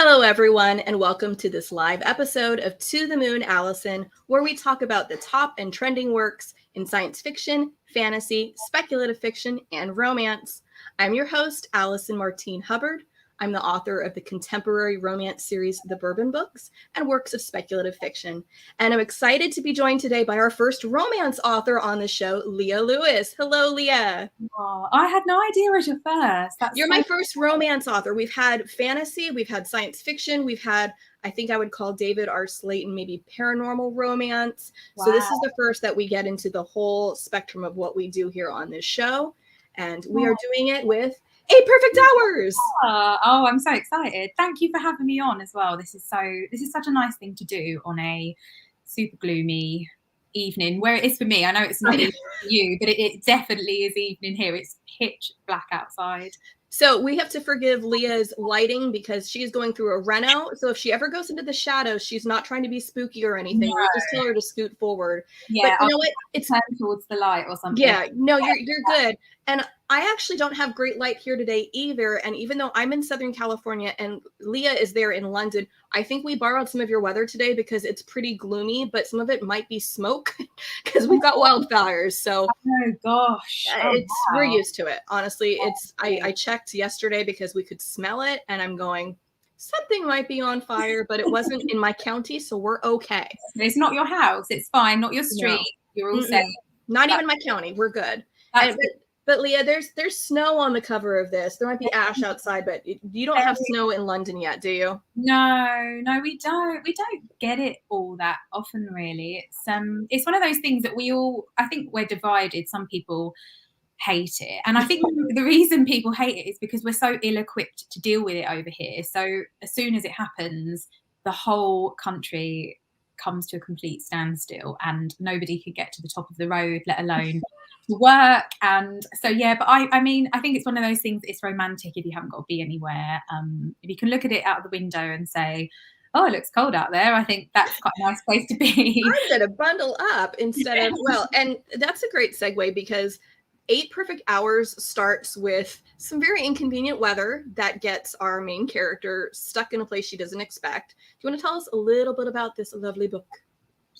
Hello, everyone, and welcome to this live episode of To the Moon, Allison, where we talk about the top and trending works in science fiction, fantasy, speculative fiction, and romance. I'm your host, Allison Martine Hubbard. I'm the author of the contemporary romance series, The Bourbon Books, and works of speculative fiction. And I'm excited to be joined today by our first romance author on the show, Lia Louis. Hello, Leah. Oh, I had no idea it was your first. You're my first romance author. We've had fantasy, we've had science fiction, we've had, I think I would call David R. Slayton maybe paranormal romance. Wow. So this is the first that we get into the whole spectrum of what we do here on this show. And we are doing it with 8 Perfect Hours. Oh, I'm so excited. Thank you for having me on as well. This is such a nice thing to do on a super gloomy evening, where it is for me. I know it's not evening for you, but it definitely is evening here. It's pitch black outside. So we have to forgive Leah's lighting because she is going through a reno. So if she ever goes into the shadows, she's not trying to be spooky or anything. No. We'll just tell her to scoot forward. Yeah, but you know what? It's turn towards the light or something. Yeah, no, you're good. And I actually don't have great light here today either. And even though I'm in Southern California and Leah is there in London, I think we borrowed some of your weather today because it's pretty gloomy, but some of it might be smoke because we've got wildfires. So oh gosh, we're used to it. Honestly, I checked yesterday because we could smell it, and I'm going, something might be on fire, but it wasn't in my county, so we're okay. It's not your house. It's fine. Not your street. No. You're all safe. Not even my county. We're good. But Leah, there's snow on the cover of this. There might be ash outside, but you don't have snow in London yet, do you? No, we don't. We don't get it all that often, really. It's one of those things that I think we're divided. Some people hate it, and I think the reason people hate it is because we're so ill-equipped to deal with it over here. So as soon as it happens, the whole country comes to a complete standstill, and nobody could get to the top of the road, let alone work. And so but I mean, I think it's one of those things. It's romantic if you haven't got to be anywhere. If you can look at it out the window and say, oh, it looks cold out there, I think that's quite a nice place to be. I'm gonna bundle up instead of and that's a great segue because 8 Perfect Hours starts with some very inconvenient weather that gets our main character stuck in a place she doesn't expect. Do you want to tell us a little bit about this lovely book?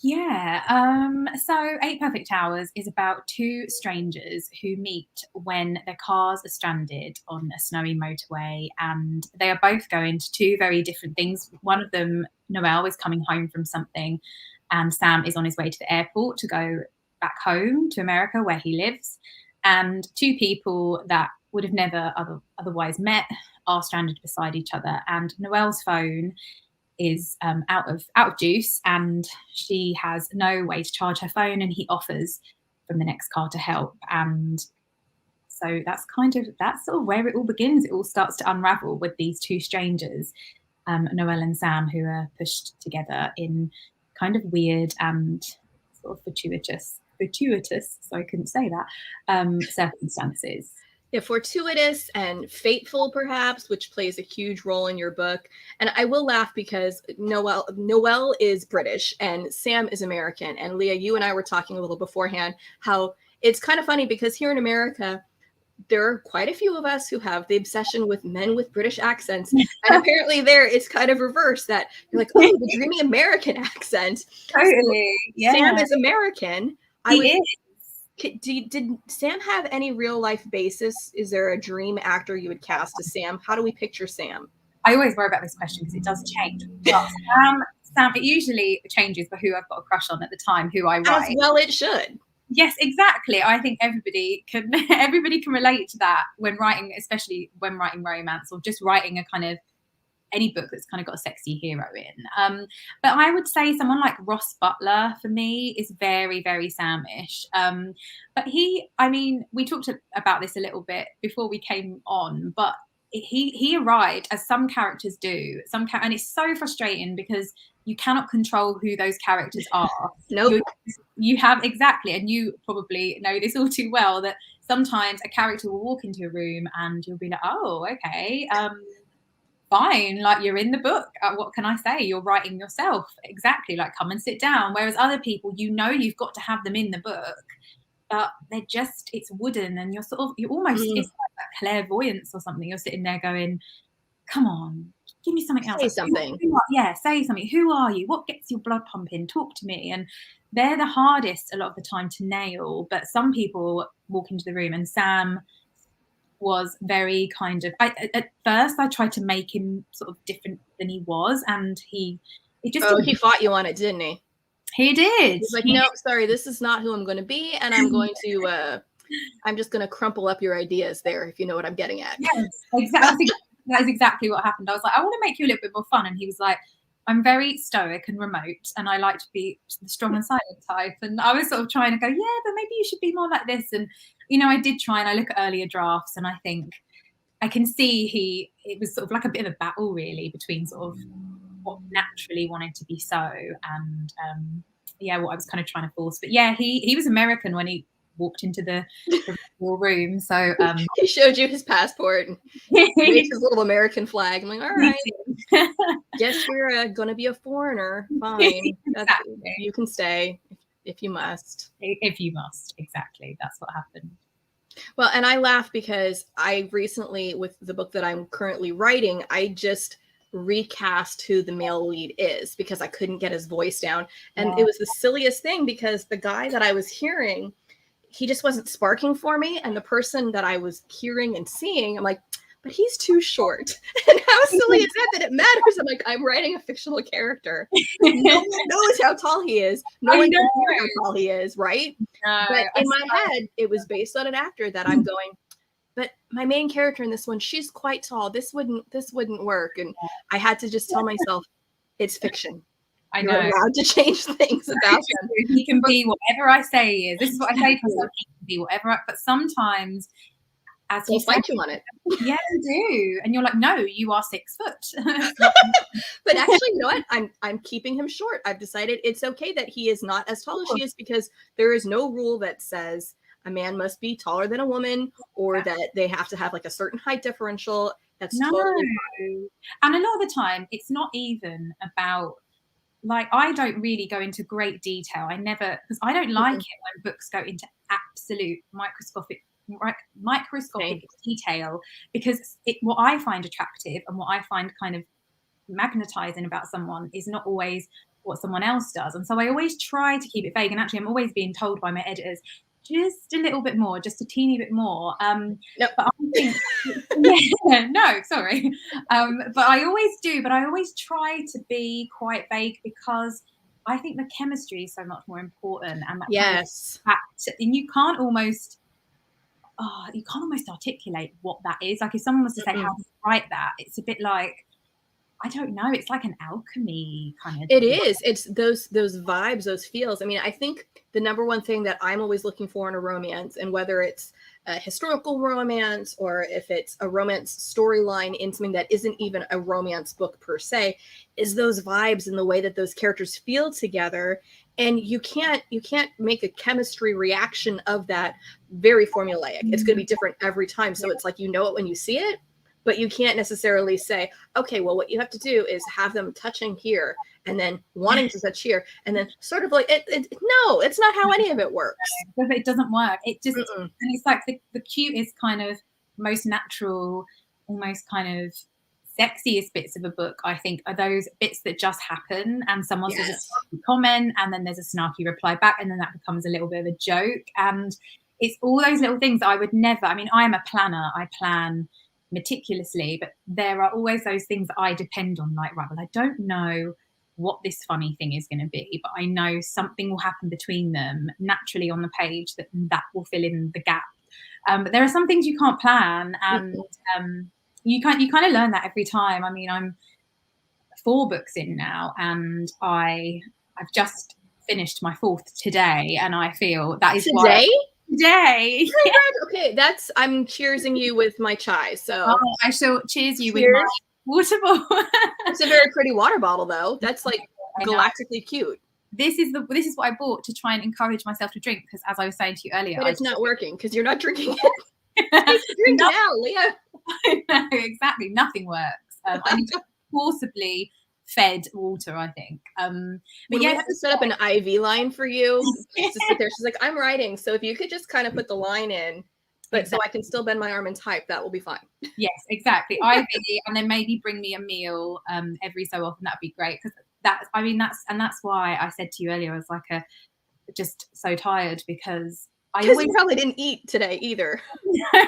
Yeah. So 8 Perfect Hours is about 2 strangers who meet when their cars are stranded on a snowy motorway, and they are both going to 2 very different things. One of them, Noelle, is coming home from something, and Sam is on his way to the airport to go back home to America where he lives. And 2 people that would have never otherwise met are stranded beside each other. And Noelle's phone is out of juice, and she has no way to charge her phone, and he offers from the next car to help. And so that's sort of where it all begins. It all starts to unravel with these 2 strangers, Noelle and Sam, who are pushed together in kind of weird and sort of fortuitous, so I couldn't say that, circumstances. Yeah, fortuitous and fateful, perhaps, which plays a huge role in your book. And I will laugh because Noelle is British and Sam is American. And Leah, you and I were talking a little beforehand how it's kind of funny because here in America, there are quite a few of us who have the obsession with men with British accents. And apparently there it's kind of reverse, that you're like, oh, the dreamy American accent. Totally. Yeah. Sam is American. He is. Did Sam have any real life basis? Is there a dream actor you would cast as Sam? How do we picture Sam? I always worry about this question because it does change. Sam, it usually changes for who I've got a crush on at the time, who I write. As well it should. Yes, exactly. I think everybody can relate to that when writing, especially when writing romance or just writing a kind of any book that's kind of got a sexy hero in. But I would say someone like Ross Butler for me is very, very Samish. But we talked about this a little bit before we came on, but he arrived as some characters do. And it's so frustrating because you cannot control who those characters are. Nope. You have, exactly, and you probably know this all too well, that sometimes a character will walk into a room and you'll be like, oh, okay, fine, like you're in the book, what can I say, you're writing yourself, exactly, like come and sit down. Whereas other people, you've got to have them in the book, but they're just, it's wooden, and you're almost it's like that clairvoyance or something. You're sitting there going, come on, give me something else. Say something. Say something. Who are you? What gets your blood pumping? Talk to me. And they're the hardest a lot of the time to nail. But some people walk into the room, and Sam was very kind of, at first I tried to make him sort of different than he was, and he fought you on it, didn't he? He did. He's like, no, sorry, this is not who I'm going to be, and I'm going to I'm just going to crumple up your ideas there, if you know what I'm getting at. Yes, exactly. That is exactly what happened. I was like, I want to make you a little bit more fun, and he was like, I'm very stoic and remote, and I like to be the strong and silent type. And I was sort of trying to go, yeah, but maybe you should be more like this. And I did try, and I look at earlier drafts, and I think I can see it was sort of like a bit of a battle really between sort of what naturally wanted to be so, and what I was kind of trying to force. But yeah, he was American when he walked into the room. So he showed you his passport and made his little American flag. I'm like, all right, guess you're gonna be a foreigner. Fine, exactly. You can stay if you must. If you must, exactly. That's what happened. Well, and I laugh because I recently, with the book that I'm currently writing, I just recast who the male lead is because I couldn't get his voice down. And it was the silliest thing because the guy that I was hearing, he just wasn't sparking for me. And the person that I was hearing and seeing, I'm like, but he's too short. And how silly is that it matters? I'm like, I'm writing a fictional character. No one knows how tall he is. No one knows how tall he is, right? But in my head, it was based on an actor that I'm going, but my main character in this one, she's quite tall. This wouldn't work. And I had to just tell myself, it's fiction. I know. You're allowed to change things about him. He can be whatever I say he is. This is what I say to myself. He can be whatever. But sometimes, as he fight you on it. Yeah, you do. And you're like, no, you are 6 foot. But actually, you know what? I'm keeping him short. I've decided it's okay that he is not as tall as she is because there is no rule that says a man must be taller than a woman or that they have to have like a certain height differential. That's totally fine. And a lot of the time, it's not even about, like, I don't really go into great detail. I never, because I don't like it when books go into absolute microscopic detail, because what I find attractive and what I find kind of magnetizing about someone is not always what someone else does. And so I always try to keep it vague. And actually, I'm always being told by my editors, just a little bit more, just a teeny bit more. But I think, no, sorry. But I always do. But I always try to be quite vague because I think the chemistry is so much more important. And that yes, kind of and you can't almost articulate what that is. Like if someone was to say, how to write that, it's a bit like, I don't know. It's like an alchemy kind of. It is. It's those vibes, those feels. I mean, I think the number one thing that I'm always looking for in a romance, and whether it's a historical romance or if it's a romance storyline in something that isn't even a romance book per se, is those vibes and the way that those characters feel together. And you can't make a chemistry reaction of that very formulaic. It's going to be different every time. So it's like, you know it when you see it. But you can't necessarily say, okay, well, what you have to do is have them touching here and then wanting to touch here. And then sort of like, no, it's not how any of it works. It doesn't work. It just, and it's like the cutest kind of most natural, almost kind of sexiest bits of a book, I think, are those bits that just happen and someone says a snarky comment and then there's a snarky reply back and then that becomes a little bit of a joke. And it's all those little things that I would never, I mean, I'm a planner. I plan meticulously, but there are always those things that I depend on, like, right, well, I don't know what this funny thing is going to be, but I know something will happen between them naturally on the page that will fill in the gap. But there are some things you can't plan, and you kind of learn that every time. I mean, I'm 4 books in now, and I've just finished my 4th today, and I feel that is today. Today. Okay, I'm cheersing you with my chai. So I shall cheers you with my water bottle. It's a very pretty water bottle, though. That's like galactically cute. This is what I bought to try and encourage myself to drink, because as I was saying to you earlier, but it's not working because you're not drinking it. Drink now, Leah. I know, exactly. Nothing works. I need to forcibly fed water, I think. But yeah, we have to set up an IV line for you to sit there. She's like, I'm writing, so if you could just kind of put the line in but so I can still bend my arm and type. That will be fine. Yes, exactly. IV, and then maybe bring me a meal every so often. That'd be great, because that's why I said to you earlier, I was like just so tired, because you probably didn't eat today either.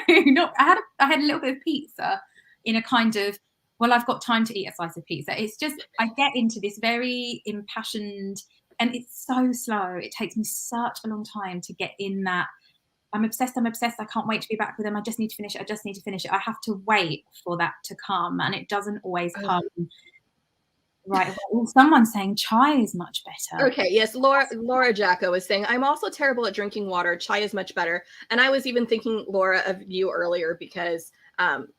No, I had a little bit of pizza in a kind of, well, I've got time to eat a slice of pizza. It's just, I get into this very impassioned, and it's so slow. It takes me such a long time to get in that. I'm obsessed. I can't wait to be back with them. I just need to finish it. I have to wait for that to come, and it doesn't always come right. Well, someone's saying chai is much better. Okay, yes, Laura Jacko is saying, I'm also terrible at drinking water. Chai is much better. And I was even thinking, Laura, of you earlier, because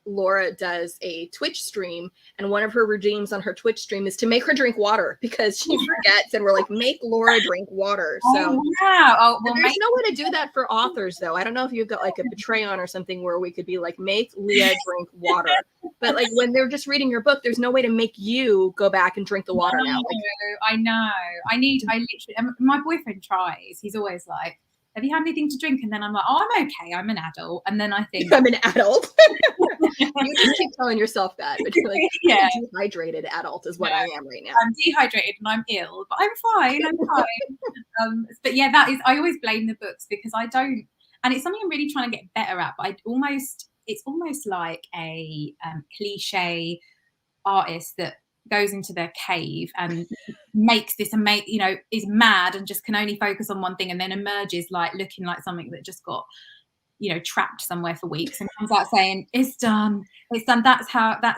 Laura does a Twitch stream, and one of her regimes on her Twitch stream is to make her drink water, because she forgets, and we're like, make Laura drink water. So wow. Well, there's no way to do that for authors, though. I don't know if you've got like a Patreon or something where we could be like, make Leah drink water. But like when they're just reading your book, there's no way to make you go back and drink the water now. I know. I literally, my boyfriend tries. He's always like, have you had anything to drink? And then I'm like, oh, I'm okay. I'm an adult. And then I think I'm an adult. You just keep telling yourself that. But you're like, yeah, a dehydrated adult is what I am right now. I'm dehydrated and I'm ill, but I'm fine. But yeah, I always blame the books, because I don't, and it's something I'm really trying to get better at, but it's almost like a cliche artist that goes into their cave and makes this amazing, is mad and just can only focus on one thing, and then emerges like looking like something that just got, trapped somewhere for weeks, and comes out saying, it's done. That's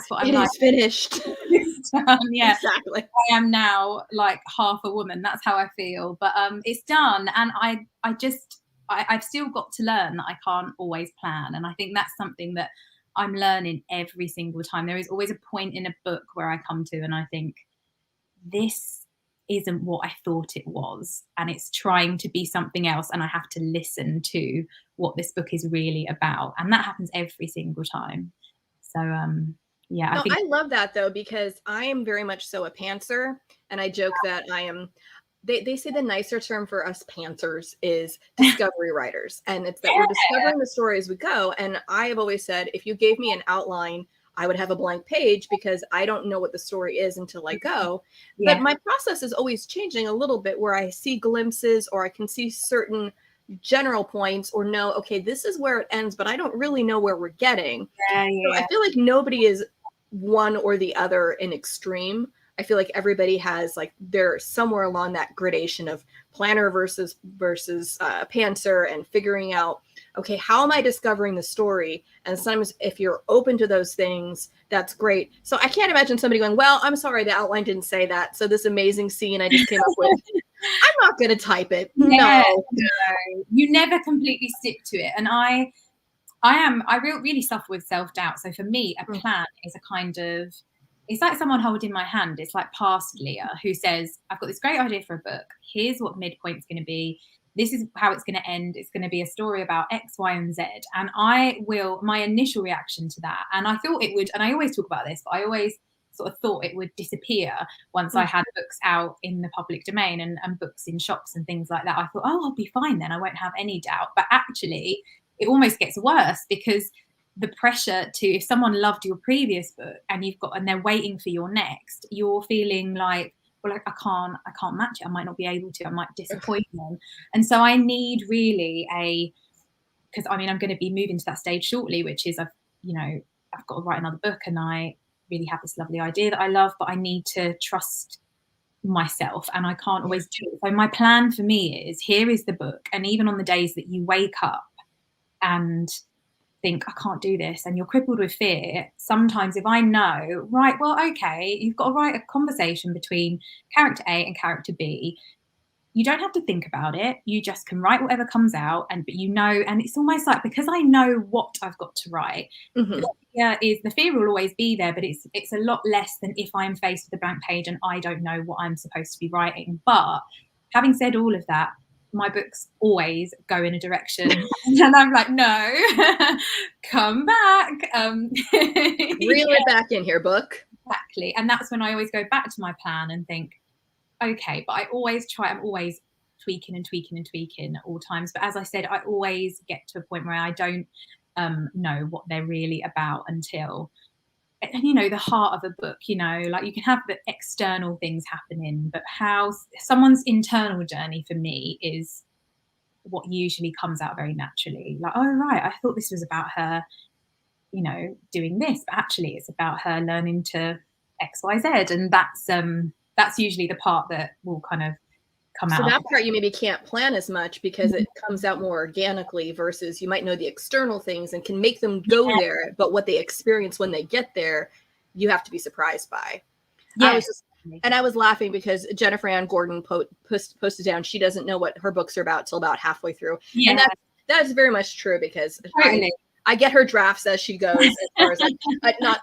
what I'm like. It is finished. It's done. Yeah, exactly. I am now like half a woman. That's how I feel. But it's done, and I've still got to learn that I can't always plan, and I think that's something that I'm learning every single time. There is always a point in a book where I come to and I think, this isn't what I thought it was, and it's trying to be something else, and I have to listen to what this book is really about, and that happens every single time. So yeah, I love that, though, because I am very much so a pantser, and I joke that I am. They say the nicer term for us pantsers is discovery writers, and it's that we're discovering the story as we go. And I have always said, if you gave me an outline, I would have a blank page, because I don't know what the story is until I go. Yeah. But my process is always changing a little bit, where I see glimpses, or I can see certain general points, or know, okay, this is where it ends, but I don't really know where we're getting. So I feel like nobody is one or the other in extreme. I feel like everybody has, like, they're somewhere along that gradation of planner versus pantser, and figuring out, okay, how am I discovering the story? And sometimes if you're open to those things, that's great. So I can't imagine somebody going, well, I'm sorry, the outline didn't say that, so this amazing scene I just came up with, I'm not going to type it. No. You never completely stick to it. And I really suffer with self-doubt. So for me, a plan is a kind of, it's like someone holding my hand. It's like past Leah, who says, I've got this great idea for a book. Here's what the midpoint's going to be. This is how it's going to end. It's going to be a story about X, Y, and Z. And my initial reaction to that, and I thought it would, and I always talk about this, but I always sort of thought it would disappear once I had books out in the public domain and books in shops and things like that. I thought, oh, I'll be fine then. I won't have any doubt. But actually, it almost gets worse, because the pressure to, if someone loved your previous book and they're waiting for your next, you're feeling like, well, I can't match it. I might not be able to. I might disappoint them. And so I need really because I'm going to be moving to that stage shortly, which is I've got to write another book, and I really have this lovely idea that I love, but I need to trust myself, and I can't always do it. So my plan for me is, here is the book, and even on the days that you wake up and think, I can't do this, and you're crippled with fear, sometimes if I know, right, well, okay, you've got to write a conversation between character A and character B, you don't have to think about it, you just can write whatever comes out, and it's almost like, because I know what I've got to write, the fear will always be there, but it's a lot less than if I'm faced with a blank page and I don't know what I'm supposed to be writing. But having said all of that, my books always go in a direction, and I'm like, no, come back, reel it back in here, book. Exactly. And that's when I always go back to my plan and think, okay, but I'm always tweaking at all times. But as I said, I always get to a point where I don't know what they're really about until, and the heart of a book, like you can have the external things happening, but how someone's internal journey for me is what usually comes out very naturally. Like, oh right, I thought this was about her, doing this, but actually it's about her learning to XYZ, and that's usually the part that will kind of come out. So that part you maybe can't plan as much because it comes out more organically, versus you might know the external things and can make them go there, but what they experience when they get there, you have to be surprised by. Yes. I was laughing because Jennifer Ann Gordon posted down, she doesn't know what her books are about till about halfway through. Yeah. And that is very much true, because totally. I get her drafts as she goes, as far as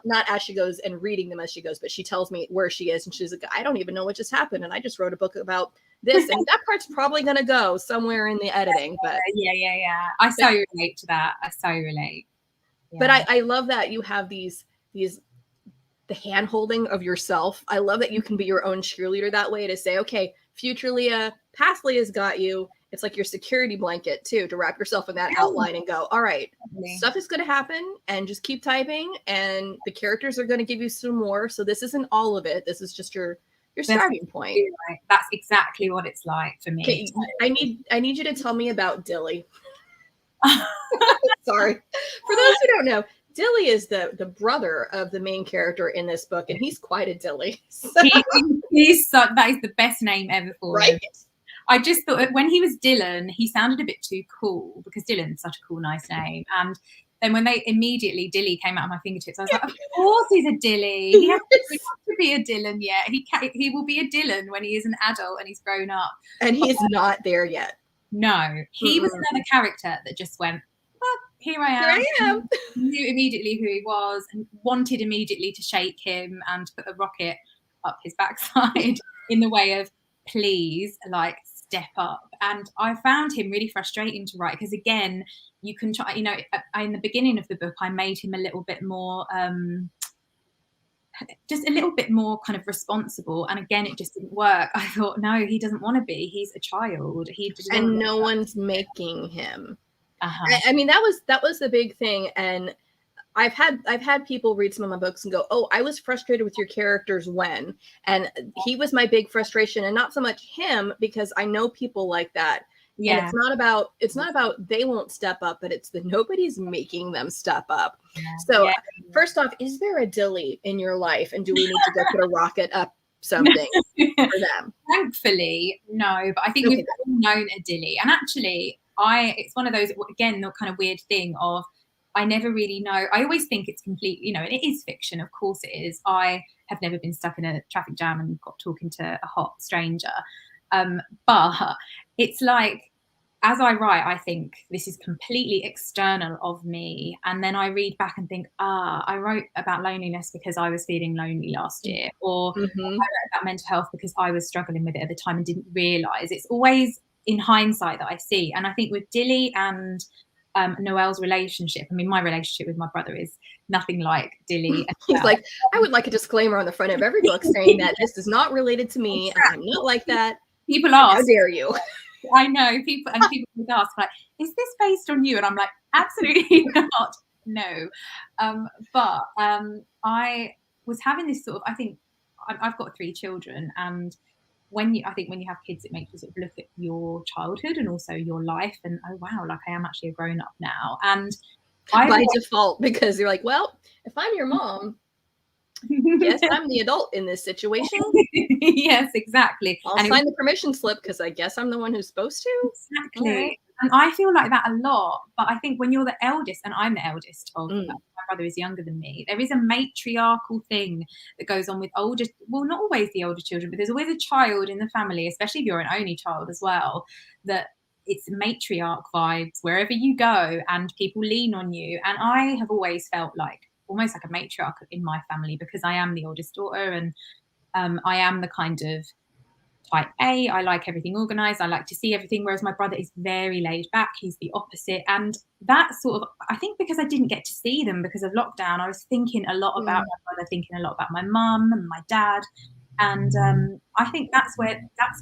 not as she goes and reading them as she goes, but she tells me where she is, and she's like, I don't even know what just happened, and I just wrote a book about this, and that part's probably going to go somewhere in the editing. But yeah. I so relate to that. I so relate. Yeah. But I love that you have the hand holding of yourself. I love that you can be your own cheerleader that way, to say, okay, future Leah, past Leah's got you. It's like your security blanket too, to wrap yourself in that outline and go, all right, stuff is going to happen, and just keep typing, and the characters are going to give you some more. So this isn't all of it. This is just your starting point. Right. That's exactly what it's like for me. Okay, I need you to tell me about Dilly. Sorry. For those who don't know, Dilly is the brother of the main character in this book, and he's quite a Dilly. So. That is the best name ever for him. I just thought when he was Dylan, he sounded a bit too cool, because Dylan's such a cool, nice name. And then when Dilly came out of my fingertips, I was like, of course he's a Dilly. He has to be a Dylan yet. He will be a Dylan when he is an adult and he's grown up. And he's not there yet. No, he was another character that just went, well, here I am. Knew immediately who he was and wanted immediately to shake him and put a rocket up his backside in the way of, please, like, step up. And I found him really frustrating to write, because again, you can try, in the beginning of the book, I made him a little bit more just a little bit more kind of responsible, and again it just didn't work. I thought, no, he doesn't want to be, he's a child, and no one's making him. I mean, that was the big thing. And I've had people read some of my books and go, oh, I was frustrated with your characters when, and he was my big frustration, and not so much him, because I know people like that. Yeah. And it's not about they won't step up, but it's that nobody's making them step up. Yeah. So first off, is there a Dilly in your life, and do we need to go put a rocket up something for them? Thankfully, no, but I think we've all known a Dilly. And actually, it's one of those, again, the kind of weird thing of, I never really know. I always think it's complete, and it is fiction. Of course it is. I have never been stuck in a traffic jam and got talking to a hot stranger. But it's like, as I write, I think this is completely external of me. And then I read back and think, I wrote about loneliness because I was feeling lonely last year. Or I wrote about mental health because I was struggling with it at the time and didn't realise. It's always in hindsight that I see. And I think with Dilly and Noelle's relationship, I mean, my relationship with my brother is nothing like Dilly. He's like, I would like a disclaimer on the front of every book saying that this is not related to me. Exactly. And I'm not like that. People ask, how dare you? I know, people would ask, like, is this based on you? And I'm like, absolutely not. No. But I was having this sort of, I think I've got 3 children, and when you have kids, it makes you sort of look at your childhood and also your life, and oh wow, like I am actually a grown up now. And by default, because you're like, well, if I'm your mom, yes, I'm the adult in this situation. Yes, exactly. I'll sign the permission slip because I guess I'm the one who's supposed to. Exactly. Right. And I feel like that a lot. But I think when you're the eldest, and I'm the eldest of my brother is younger than me, there is a matriarchal thing that goes on with older, well, not always the older children, but there's always a child in the family, especially if you're an only child as well, that it's matriarch vibes wherever you go, and people lean on you. And I have always felt like almost like a matriarch in my family, because I am the oldest daughter, and I am the kind of type A. I like everything organized. I like to see everything, whereas my brother is very laid back. He's the opposite. And that sort of, I think because I didn't get to see them because of lockdown, I was thinking a lot about my brother, thinking a lot about my mum and my dad. And I think that's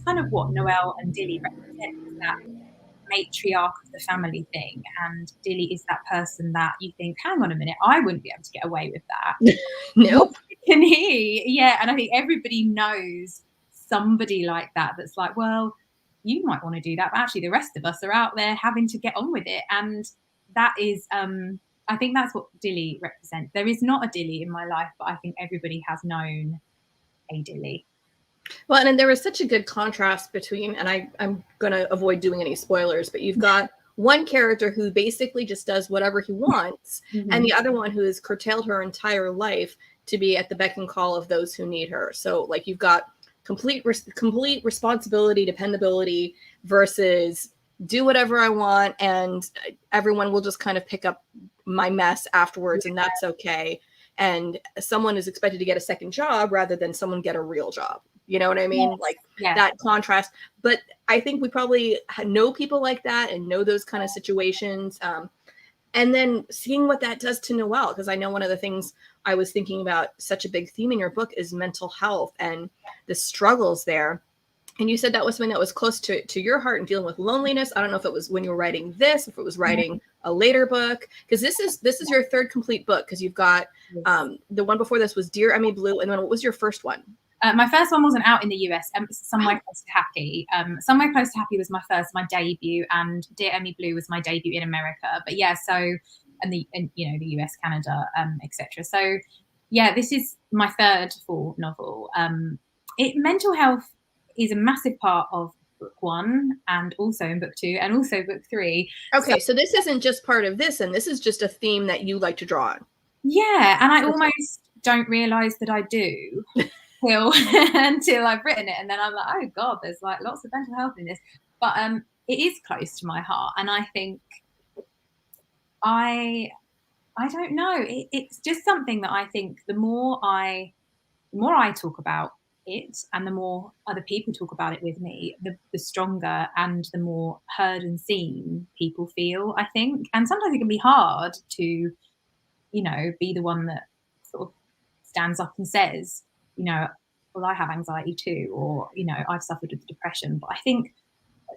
kind of what Noelle and Dilly represent, is that matriarch of the family thing. And Dilly is that person that you think, hang on a minute, I wouldn't be able to get away with that. Nope. Can he? Yeah. And I think everybody knows somebody like that that's like, well, you might want to do that, but actually the rest of us are out there having to get on with it. And that is, I think that's what Dilly represents. There is not a Dilly in my life, but I think everybody has known a Dilly. Well, and there was such a good contrast between, and I'm going to avoid doing any spoilers, but you've got one character who basically just does whatever he wants, and the other one who has curtailed her entire life to be at the beck and call of those who need her. So, like, you've got complete responsibility, dependability versus do whatever I want, and everyone will just kind of pick up my mess afterwards, and that's okay. And someone is expected to get a second job rather than someone get a real job. You know what I mean? Yes. Like Yeah. that contrast. But I think we probably know people like that and know those kind of situations. And then seeing what that does to Noelle, because I know one of the things I was thinking about, such a big theme in your book, is mental health and the struggles there. And you said that was something that was close to your heart and dealing with loneliness. I don't know if it was when you were writing this, if it was writing a later book, because this is your third complete book, because you've got the one before this was Dear Emmie Blue, and then what was your first one? My first one wasn't out in the US. Somewhere Close to Happy. Somewhere Close to Happy was my debut, and Dear Emmie Blue was my debut in America. But yeah, so and the US, Canada, etc. So yeah, this is my third full novel. Mental health is a massive part of book one, and also in book two, and also book three. Okay, so this isn't just part of this, and this is just a theme that you like to draw on. Yeah, and I almost don't realize that I do until I've written it, and then I'm like, oh god, there's like lots of mental health in this. But it is close to my heart, and I think I don't know. It's just something that I think the more I talk about it, and the more other people talk about it with me, the stronger and the more heard and seen people feel, I think. And sometimes it can be hard to, be the one that sort of stands up and says, well, I have anxiety too, or, I've suffered with depression. But I think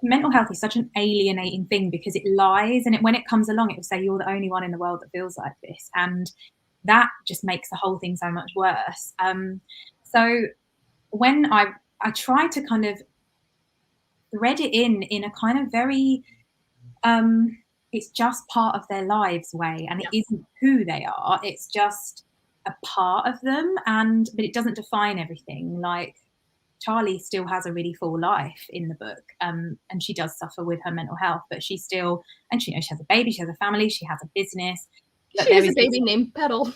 mental health is such an alienating thing, because it lies, and when it comes along, it will say you're the only one in the world that feels like this. And that just makes the whole thing so much worse. So when I try to kind of thread it in a kind of very, it's just part of their lives way, and it isn't who they are. It's just a part of them, but it doesn't define everything. Like Charlie still has a really full life in the book, and she does suffer with her mental health, but she still, and she has a baby, she has a family, she has a business. She has a baby named Petal.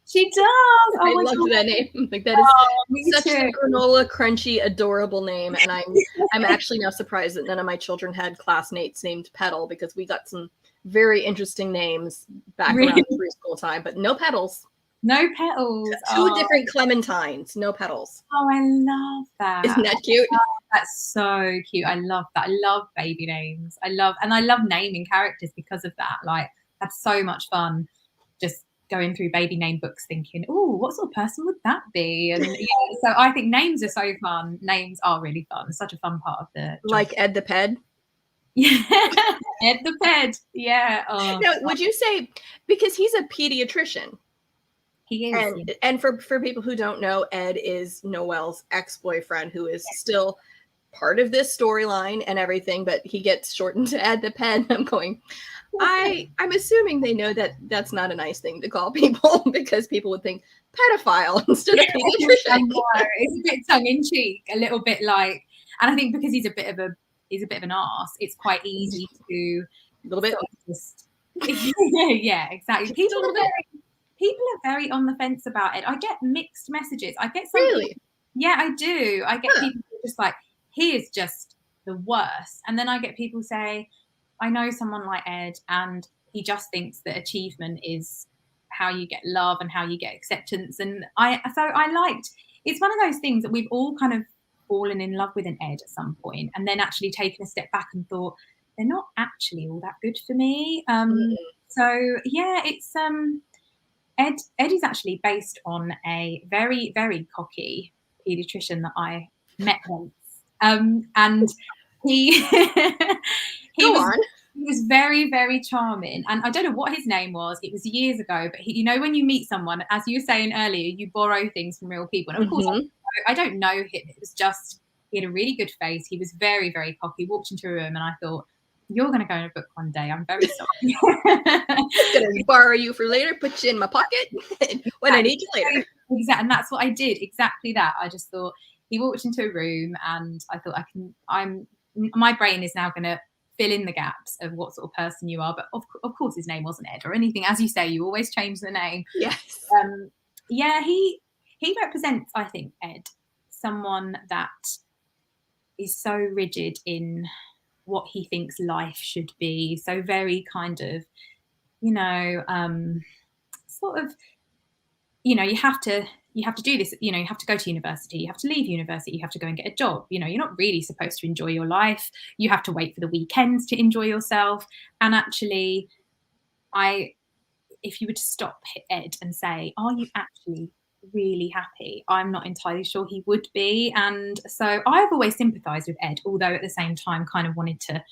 She does. I loved that name. Like, that is such a granola, crunchy, adorable name. And I'm actually now surprised that none of my children had classmates named Petal, because we got some very interesting names back around preschool time, but no petals. No petals. Two different clementines, no petals. Oh, I love that. Isn't that cute? That's so cute. I love that. I love baby names. I love naming characters because of that. Like, that's so much fun just going through baby name books thinking, oh, what sort of person would that be? And so I think names are so fun. Names are really fun. It's such a fun part of the job. Like Ed the Ped. Yeah, Ed the Ped. Yeah. Oh. Now, would you say, because he's a pediatrician? He is. And for people who don't know, Ed is Noelle's ex-boyfriend, who is still part of this storyline and everything, but he gets shortened to Ed the Ped. I'm going, I'm assuming they know that that's not a nice thing to call people, because people would think pedophile instead of pediatrician. It's a bit tongue in cheek, a little bit like, and I think because he's a bit of an arse, it's quite easy to a little bit just yeah, exactly. People are very on the fence about it. I get mixed messages. I get some really, yeah, I do. I get people who are just like, he is just the worst, and then I get people say, I know someone like Ed, and he just thinks that achievement is how you get love and how you get acceptance. And it's one of those things that we've all kind of fallen in love with an Ed at some point, and then actually taken a step back and thought, they're not actually all that good for me. So yeah, it's Ed is actually based on a very, very cocky paediatrician that I met once, and he he Go was on. he was very, very charming, and I don't know what his name was. It was years ago, but he, you know, when you meet someone, as you were saying earlier, you borrow things from real people, and of course, I don't know him. It was just he had a really good face. He was very, very cocky. Walked into a room, and I thought, "You're going to go in a book one day. I'm very sorry." Gonna borrow you for later, put you in my pocket when I need you later. Exactly, and that's what I did. Exactly that. I just thought he walked into a room, and I thought my brain is now going to fill in the gaps of what sort of person you are. But of course, his name wasn't Ed or anything. As you say, you always change the name. Yes. Yeah, he represents, I think, Ed, someone that is so rigid in what he thinks life should be. So very kind of, you know, sort of, you know, you have to do this, you know, you have to go to university, you have to leave university, you have to go and get a job, you know, you're not really supposed to enjoy your life, you have to wait for the weekends to enjoy yourself. And actually, if you were to stop Ed and say, are you actually really happy, I'm not entirely sure he would be. And so I've always sympathized with Ed, although at the same time kind of wanted to,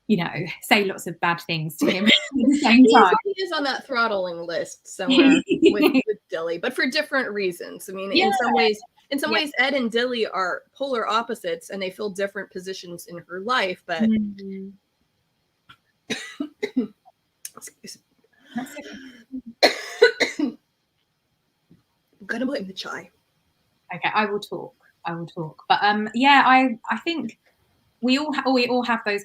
you know, say lots of bad things to him at the same time. He is on that throttling list somewhere with Dilly, but for different reasons. I mean, in some ways, Ed and Dilly are polar opposites, and they fill different positions in her life. But I'm gonna blame the chai. Okay, I will talk. But yeah, I think we all have those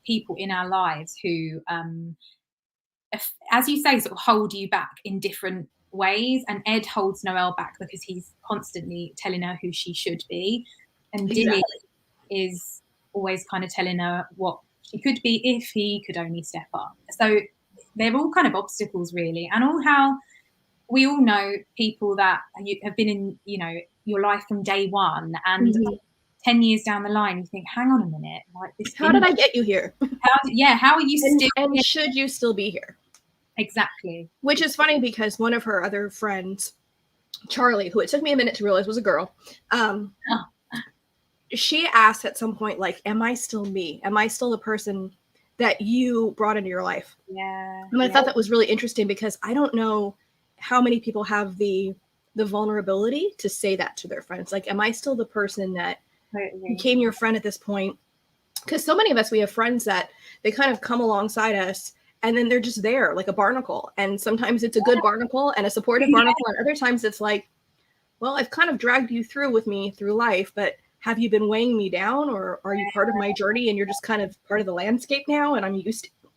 people in our lives who, as you say, sort of hold you back in different ways. And Ed holds Noelle back because he's constantly telling her who she should be, and Dilly is always kind of telling her what she could be if he could only step up. So they're all kind of obstacles, really, and how we all know people that have been in, you know, your life from day one, and 10 years down the line, you think, hang on a minute, like this. How did I get you here? How are you still? And should you still be here? Exactly. Which is funny because one of her other friends, Charlie, who it took me a minute to realize was a girl, she asked at some point, like, am I still me? Am I still the person that you brought into your life? Yeah. And I thought that was really interesting because I don't know how many people have the vulnerability to say that to their friends. Like, am I still the person that became your friend at this point? Because so many of us, we have friends that they kind of come alongside us and then they're just there like a barnacle. And sometimes it's a good barnacle and a supportive barnacle. And other times it's like, well, I've kind of dragged you through with me through life, but have you been weighing me down, or are you part of my journey and you're just kind of part of the landscape now and I'm used to it?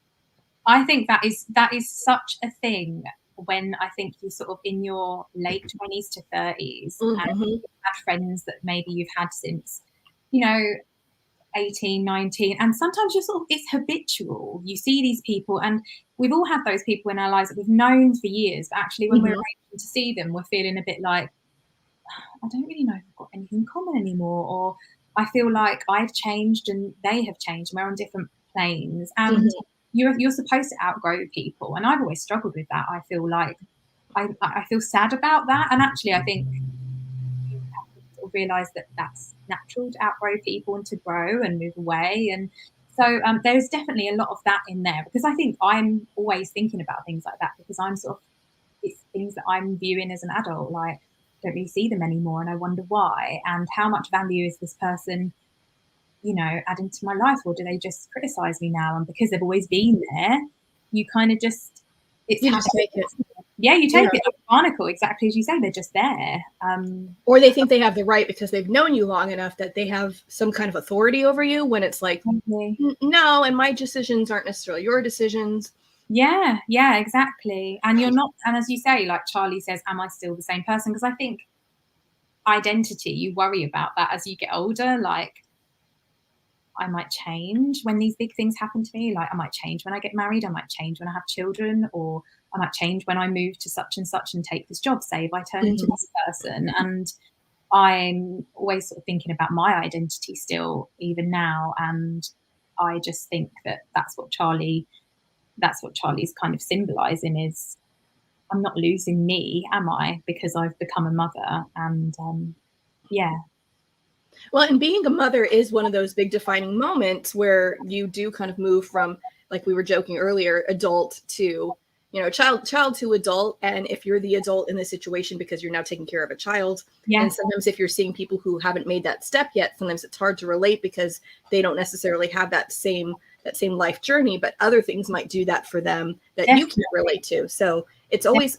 I think that is such a thing when I think you're sort of in your late 20s to 30s and you've had friends that maybe you've had since, you know, 18, 19, and sometimes you're sort of, it's habitual. You see these people, and we've all had those people in our lives that we've known for years, but actually when we're able to see them, we're feeling a bit like, I don't really know if we've got anything in common anymore, or I feel like I've changed and they have changed, and we're on different planes. And you're supposed to outgrow people, and I've always struggled with that. I feel like I feel sad about that, and actually I think you have to sort of realise that that's natural to outgrow people and to grow and move away. And so there's definitely a lot of that in there, because I think I'm always thinking about things like that, because I'm sort of, it's things that I'm viewing as an adult, like don't really see them anymore, and I wonder why, and how much value is this person, you know, adding to my life, or do they just criticize me now? And because they've always been there, you kind of just, it's you just take it. Yeah, you take it like a barnacle, exactly as you say. They're just there. Or they think they have the right because they've known you long enough that they have some kind of authority over you, when it's like, no, and my decisions aren't necessarily your decisions. Yeah, exactly. And you're not, and as you say, like Charlie says, am I still the same person? Because I think identity, you worry about that as you get older. Like, I might change when these big things happen to me. Like, I might change when I get married. I might change when I have children, or I might change when I move to such and such and take this job, say if I turn into this person. And I'm always sort of thinking about my identity still, even now. And I just think that that's what Charlie's kind of symbolizing, is I'm not losing me, am I? Because I've become a mother. And Yeah. Well, and being a mother is one of those big defining moments where you do kind of move from, like we were joking earlier, adult to, child to adult. And if you're the adult in the situation because you're now taking care of a child, Yeah. and sometimes if you're seeing people who haven't made that step yet, sometimes it's hard to relate because they don't necessarily have that same life journey, but other things might do that for them that you can't relate to. So it's always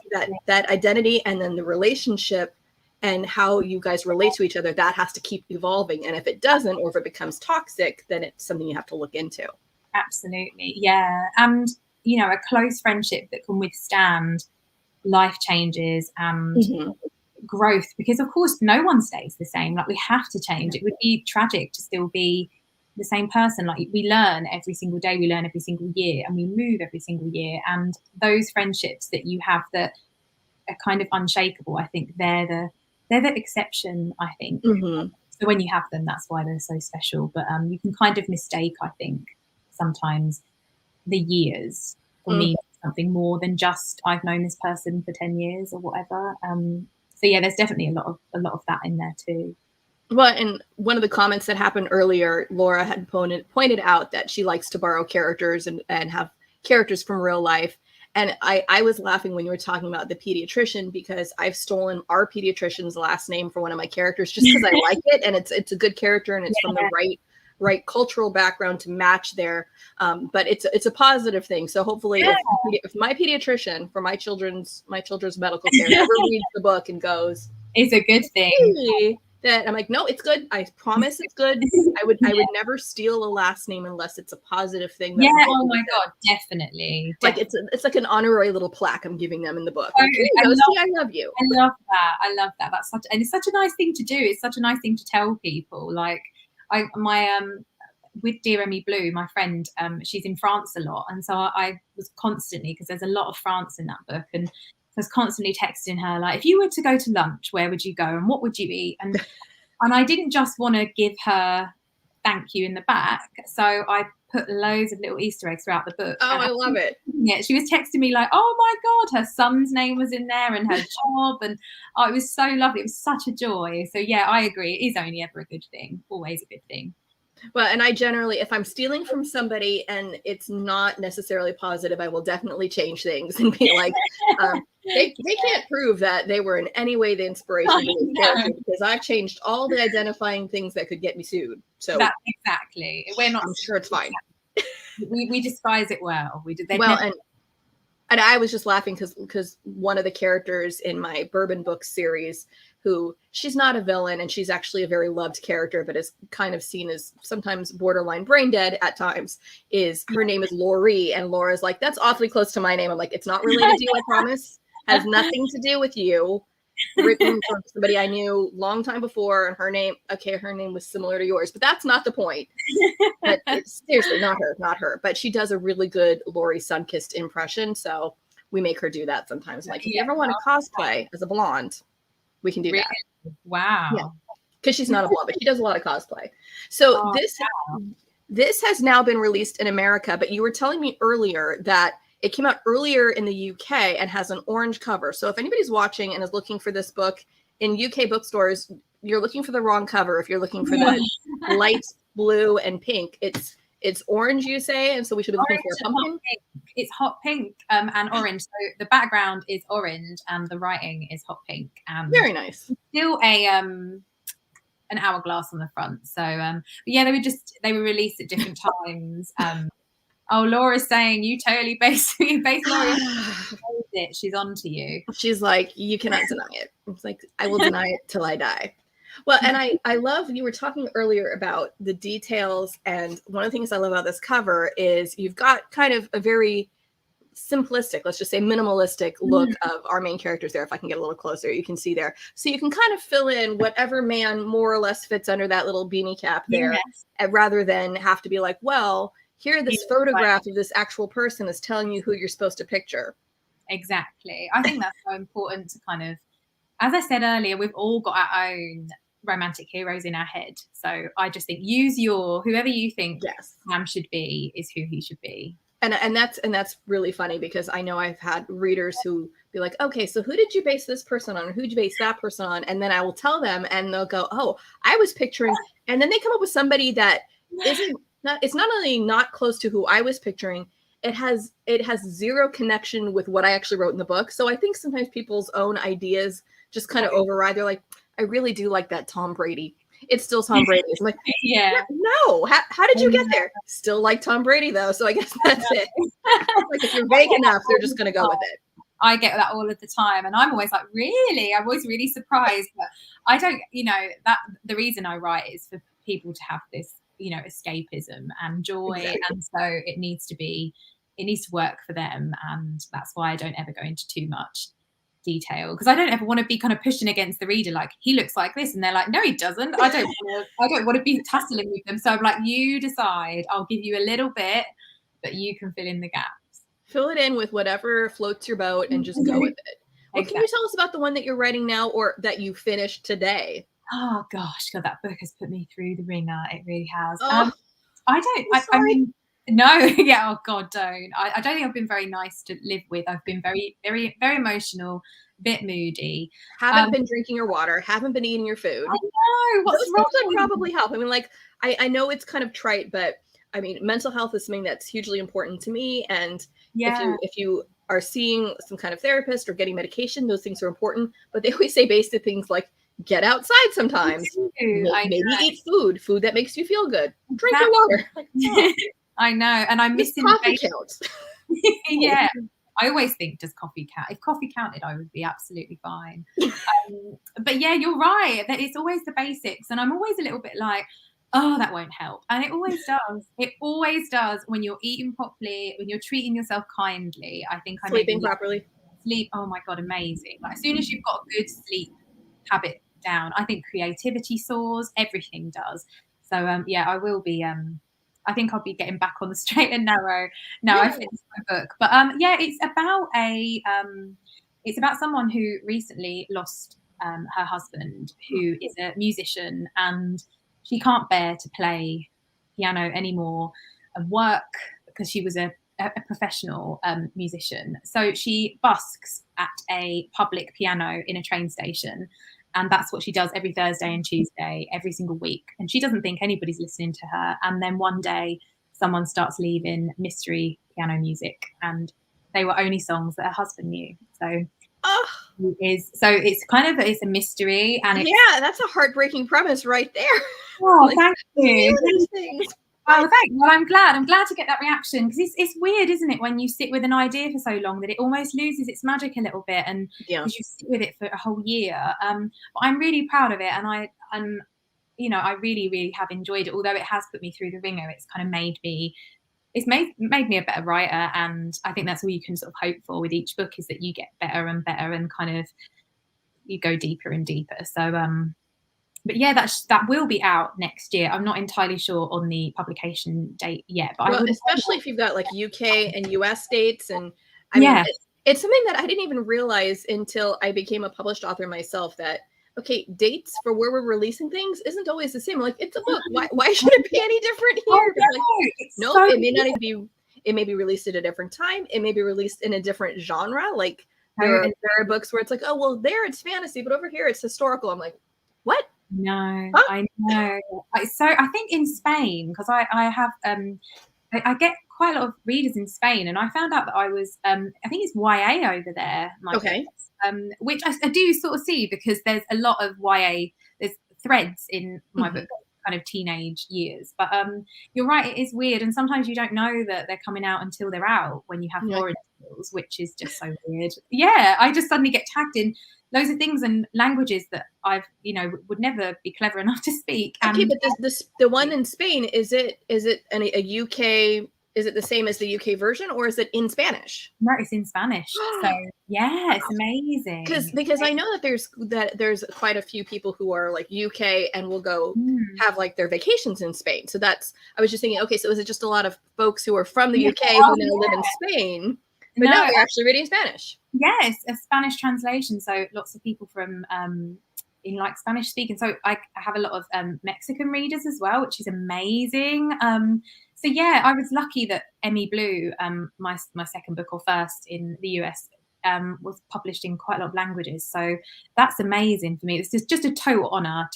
that identity and then the relationship and how you guys relate to each other, that has to keep evolving. And if it doesn't, or if it becomes toxic, then it's something you have to look into. Absolutely. Yeah. And, a close friendship that can withstand life changes and growth, because of course no one stays the same. Like, we have to change. It would be tragic to still be the same person. Like, we learn every single day, we learn every single year, and we move every single year. And those friendships that you have that are kind of unshakable, I think they're the exception, I think. So when you have them, that's why they're so special. But you can kind of mistake, I think, sometimes the years for me something more than just I've known this person for 10 years or whatever. So yeah, there's definitely a lot of that in there too. Well, and one of the comments that happened earlier, Laura had pointed out that she likes to borrow characters and have characters from real life. And I was laughing when you were talking about the pediatrician, because I've stolen our pediatrician's last name for one of my characters just because I like it, and it's a good character, and it's from the right cultural background to match there. But it's a positive thing. So hopefully, if my pediatrician for my children's medical care ever reads the book and goes, it's a good thing. Hey, that I'm like, no, it's good. I promise it's good. I would never steal a last name unless it's a positive thing. Oh my God, definitely. Like it's like an honorary little plaque I'm giving them in the book. Oh, like, I love you. I love that. And it's such a nice thing to do. It's such a nice thing to tell people. Like, with Dear Emmie Blue, my friend, she's in France a lot, and so I was constantly, because there's a lot of France in that book, and I was constantly texting her, like, if you were to go to lunch, where would you go and what would you eat? And I didn't just want to give her thank you in the back, so I put loads of little Easter eggs throughout the book. Oh, I love it. Yeah, she was texting me like, oh my God, her son's name was in there and her job, and it was so lovely. It was such a joy. So yeah, I agree. It is only ever a good thing, always a good thing. Well, and I generally, if I'm stealing from somebody and it's not necessarily positive, I will definitely change things and be like, they can't prove that they were in any way the inspiration of this character, because I've changed all the identifying things that could get me sued. So that's exactly. We're not. I'm sure it's fine. We disguise it well. We did. And I was just laughing because one of the characters in my bourbon book series, who she's not a villain and she's actually a very loved character, but is kind of seen as sometimes borderline brain dead at times, is her name is Laurie, and Laura's like, that's awfully close to my name. I'm like, it's not related to you, I promise. Has nothing to do with you. Written from somebody I knew long time before, and her name was similar to yours, but that's not the point. But it's seriously not her. But she does a really good Laurie Sunkist impression, so we make her do that sometimes. Like, if you ever want to cosplay as a blonde, we can do that. Wow. Because she's not a blonde, but she does a lot of cosplay. So this has now been released in America, but you were telling me earlier that it came out earlier in the UK and has an orange cover. So if anybody's watching and is looking for this book in UK bookstores, you're looking for the wrong cover. If you're looking for the light blue and pink, it's orange, you say, and so we should be looking for a pumpkin. It's hot pink and orange. So the background is orange and the writing is hot pink. Very nice. Still an hourglass on the front. So yeah, they were released at different times. Oh, Laura's saying you totally base Laura. She's on to you. She's like, you cannot deny it. It's like, I will deny it till I die. Well, and I love, you were talking earlier about the details, and one of the things I love about this cover is you've got kind of a very simplistic, let's just say minimalistic look of our main characters there. If I can get a little closer, you can see there. So you can kind of fill in whatever man more or less fits under that little beanie cap there, rather than have to be like, well, here this photograph of this actual person is telling you who you're supposed to picture. Exactly. I think that's so important to kind of, as I said earlier, we've all got our own romantic heroes in our head. So I just think use whoever you think Sam should be is who he should be. And that's really funny, because I know I've had readers who be like, okay, so who did you base this person on, or who did you base that person on? And then I will tell them, and they'll go, oh, I was picturing, and then they come up with somebody that isn't not, it's not only not close to who I was picturing, it has zero connection with what I actually wrote in the book. So I think sometimes people's own ideas just kind of override. They're like, I really do like that Tom Brady. It's still Tom Brady. I'm like, yeah. No. How did you get there? Still like Tom Brady, though. So I guess that's it. Like, if you're vague enough, they're just going to go with it. I get that all of the time. And I'm always like, really? I'm always really surprised. But I don't, that the reason I write is for people to have this, escapism and joy. Exactly. And so it needs to work for them. And that's why I don't ever go into too much detail, because I don't ever want to be kind of pushing against the reader, like, he looks like this, and they're like, no, he doesn't. I don't want to be tussling with them. So I'm like, you decide. I'll give you a little bit, but you can fill in the gaps. Fill it in with whatever floats your boat and just go with it. Well, exactly. Can you tell us about the one that you're writing now, or that you finished today? Oh gosh, God, that book has put me through the ringer. It really has. Oh, I mean, no, yeah, oh God, don't. I don't think I've been very nice to live with. I've been very, very, very emotional, a bit moody. Haven't been drinking your water, haven't been eating your food. I know, what's wrong? Those would probably help. I mean, like, I know it's kind of trite, but I mean, mental health is something that's hugely important to me. And if you are seeing some kind of therapist or getting medication, those things are important. But they always say basic things like, get outside sometimes, maybe eat food that makes you feel good, drink your water. Like, I know, and I'm missing coffee counts. Yeah, I always think, does coffee count? If coffee counted, I would be absolutely fine. But yeah, you're right. That it's always the basics, and I'm always a little bit like, oh, that won't help, and it always does. It always does when you're eating properly, when you're treating yourself kindly. I think sleeping properly. Sleep. Oh my God, amazing! Like, as soon as you've got a good sleep habit down, I think creativity soars. Everything does. So yeah, I will be. I think I'll be getting back on the straight and narrow now I've finished my book. But yeah, it's about someone who recently lost her husband, who is a musician, and she can't bear to play piano anymore and work, because she was a professional musician. So she busks at a public piano in a train station. And that's what she does every Thursday and Tuesday, every single week. And she doesn't think anybody's listening to her. And then one day, someone starts leaving mystery piano music, and they were only songs that her husband knew. So it's a mystery, and that's a heartbreaking premise right there. Oh, like, thank you. Oh, thanks. Well, I'm glad to get that reaction, because it's weird, isn't it, when you sit with an idea for so long that it almost loses its magic a little bit, and because you sit with it for a whole year. But I'm really proud of it, and I really, really have enjoyed it. Although it has put me through the ringer, it's kind of made me a better writer, and I think that's all you can sort of hope for with each book, is that you get better and better, and kind of you go deeper and deeper. So but yeah, that will be out next year. I'm not entirely sure on the publication date yet, but especially if you've got like UK and US dates, and I mean, it's something that I didn't even realize until I became a published author myself, that dates for where we're releasing things isn't always the same. Like, it's a book. Why should it be any different here? It may not even be. It may be released at a different time. It may be released in a different genre. Like, there are books where it's like, oh well, there it's fantasy, but over here it's historical. I'm like, what? No, huh? I know. So I think in Spain, because I have I get quite a lot of readers in Spain, and I found out that I was I think it's YA over there. Which I do sort of see, because there's a lot of YA. There's threads in my book, kind of teenage years. But you're right, it is weird, and sometimes you don't know that they're coming out until they're out, when you have foreign titles, which is just so weird. Yeah, I just suddenly get tagged in loads of things and languages that I've would never be clever enough to speak. Okay, but the one in Spain, is it a UK? Is it the same as the UK version, or is it in Spanish? No, it's in Spanish. So yeah, it's amazing. Because I know that there's quite a few people who are like UK and will go have like their vacations in Spain. So I was just thinking, okay, so is it just a lot of folks who are from the UK who now live in Spain? But no, they're actually reading Spanish. Yes, a Spanish translation. So lots of people from in like Spanish speaking. So I have a lot of Mexican readers as well, which is amazing. So yeah, I was lucky that Emmie Blue, my second book, or first in the US, was published in quite a lot of languages. So that's amazing for me. It's just a total honor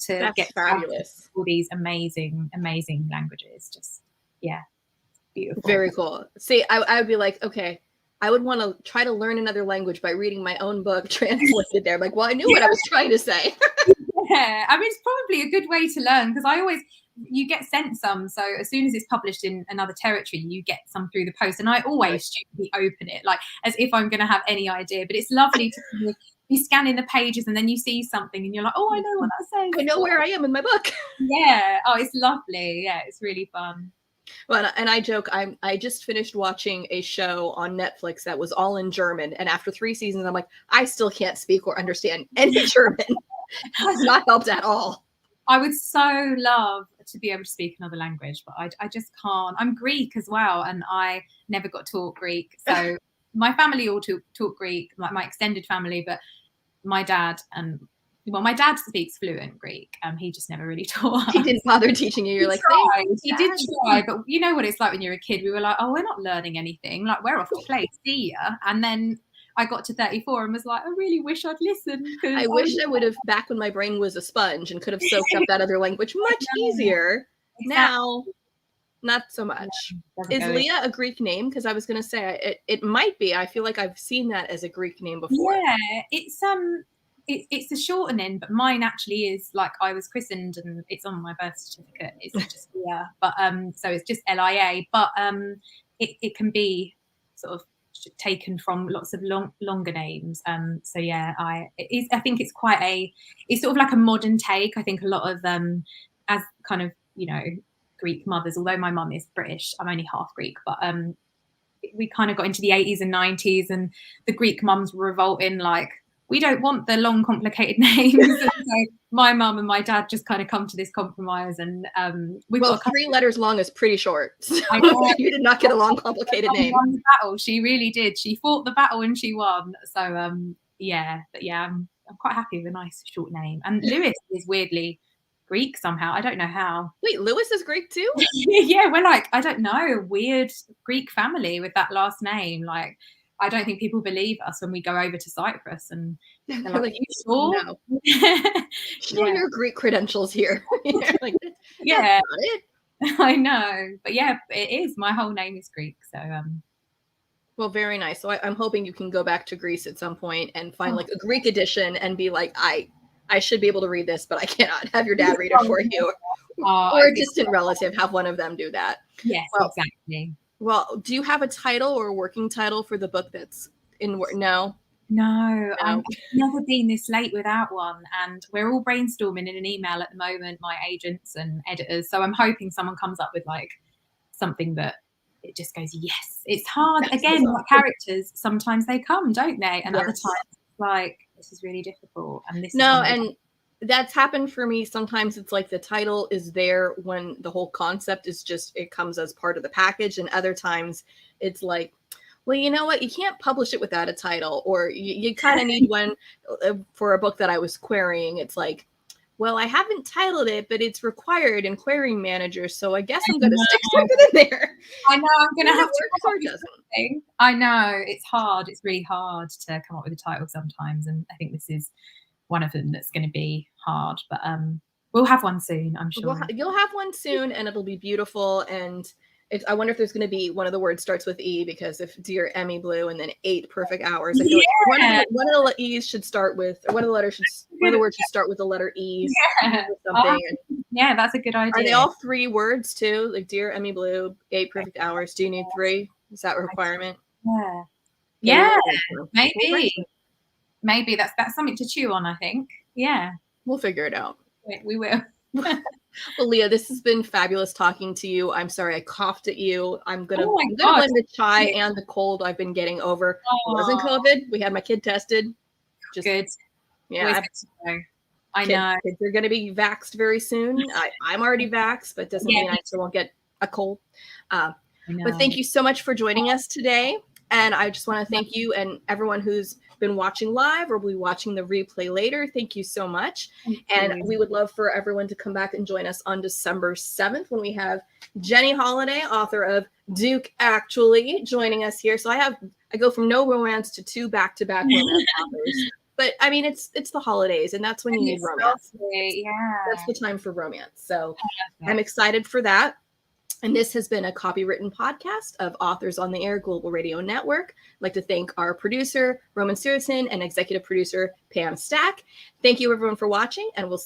to get fabulous. all these amazing languages. Just yeah, beautiful. Very cool. See, I would be like, okay, I would want to try to learn another language by reading my own book translated there. Like, well, I knew what I was trying to say. Yeah, I mean, it's probably a good way to learn, because you get sent some. So as soon as it's published in another territory, you get some through the post. And I always stupidly open it, like as if I'm going to have any idea. But it's lovely to be scanning the pages and then you see something and you're like, oh, I know what that says. I know where I am in my book. Yeah. Oh, it's lovely. Yeah, it's really fun. Well, and I joke, I just finished watching a show on Netflix that was all in German. And after 3 seasons, I'm like, I still can't speak or understand any German. It has not helped at all. I would so love to be able to speak another language, but I just can't. I'm Greek as well, and I never got taught Greek. So my family all taught Greek, like my extended family, but my dad speaks fluent Greek. He just never really taught us. He didn't bother teaching you. You're like, he did try, but you know what it's like when you're a kid. We were like, oh, we're not learning anything. Like, we're off to play. See ya. And then I got to 34 and was like, I really wish I'd listened. I wish I would have, back when my brain was a sponge and could have soaked up that other language much easier. Exactly. Now, not so much. Is Leah a Greek name? Because I was going to say it might be. I feel like I've seen that as a Greek name before. Yeah, it's a shortening, but mine actually is, like, I was christened and it's on my birth certificate. It's just Leah, but so it's just Lia. But it can be sort of taken from lots of longer names. So yeah, I think it's it's sort of like a modern take. I think a lot of as kind of, you know, Greek mothers, although my mum is British, I'm only half Greek, but we kind of got into the 80s and 90s and the Greek mums were revolting, like, we don't want the long complicated names. And so my mum and my dad just kind of come to this compromise, and we've got 3 letters long is pretty short. So I know. You did not get a long complicated name. Won the battle. She really did. She fought the battle and she won. So yeah, but yeah, I'm quite happy with a nice short name. And Louis is weirdly Greek somehow. I don't know how. Wait, Louis is Greek too? Yeah, we're like, I don't know, a weird Greek family with that last name. Like, I don't think people believe us when we go over to Cyprus, and they're like, you sure? No. Show your Greek credentials here. Like, yeah, I know. But yeah, it is. My whole name is Greek. So well, very nice. So I'm hoping you can go back to Greece at some point and find like a Greek edition and be like, I should be able to read this, but I cannot. Have your dad read it for you. Or a distant relative, have one of them do that. Yes, exactly. Well, do you have a title or a working title for the book that's in work? No, I've never been this late without one. And we're all brainstorming in an email at the moment, my agents and editors. So I'm hoping someone comes up with like something that it just goes, yes. It's hard. Again, like characters, sometimes they come, don't they? And other times it's like, this is really difficult. And this and that's happened for me. Sometimes it's like the title is there when the whole concept is just, it comes as part of the package. And other times it's like, well, you know what? You can't publish it without a title, or you kind of need one for a book that I was querying. It's like, well, I haven't titled it, but it's required in Querying Manager, so I guess I'm going to stick something in there. I know, I'm going to have to come up with something. I know, it's hard. It's really hard to come up with a title sometimes, and I think this is one of them that's going to be hard, but we'll have one soon, I'm sure. You'll have one soon, and it'll be beautiful, and I wonder if there's going to be one of the words starts with E, because if Dear Emmie Blue and then 8 perfect hours, I feel like one of the E's should start with, or one of the words should start with the letter E. Yeah. Or something. Yeah, that's a good idea. Are they all 3 words too? Like Dear Emmie Blue, 8 perfect hours. Do you need 3? Is that a requirement? Yeah, maybe that's something to chew on, I think. Yeah, we'll figure it out. We will. Well, Leah, this has been fabulous talking to you. I'm sorry I coughed at you. I'm gonna blame the chai and the cold I've been getting over. It wasn't COVID. We had my kid tested. Just good. Yeah, I know. Kids are gonna be vaxxed very soon. I'm already vaxxed, but doesn't mean I still won't get a cold. But thank you so much for joining us today. And I just want to thank you and everyone who's been watching live or will be watching the replay later. Thank you so much. And we would love for everyone to come back and join us on December 7th when we have Jenny Holiday, author of Duke Actually, joining us here. So I go from no romance to 2 back-to-back romance authors. But I mean, it's the holidays, and that's when you need romance. That's the time for romance. So I'm excited for that. And this has been a copywritten podcast of Authors on the Air Global Radio Network. I'd like to thank our producer, Roman Sirison, and executive producer, Pam Stack. Thank you, everyone, for watching, and we'll see you.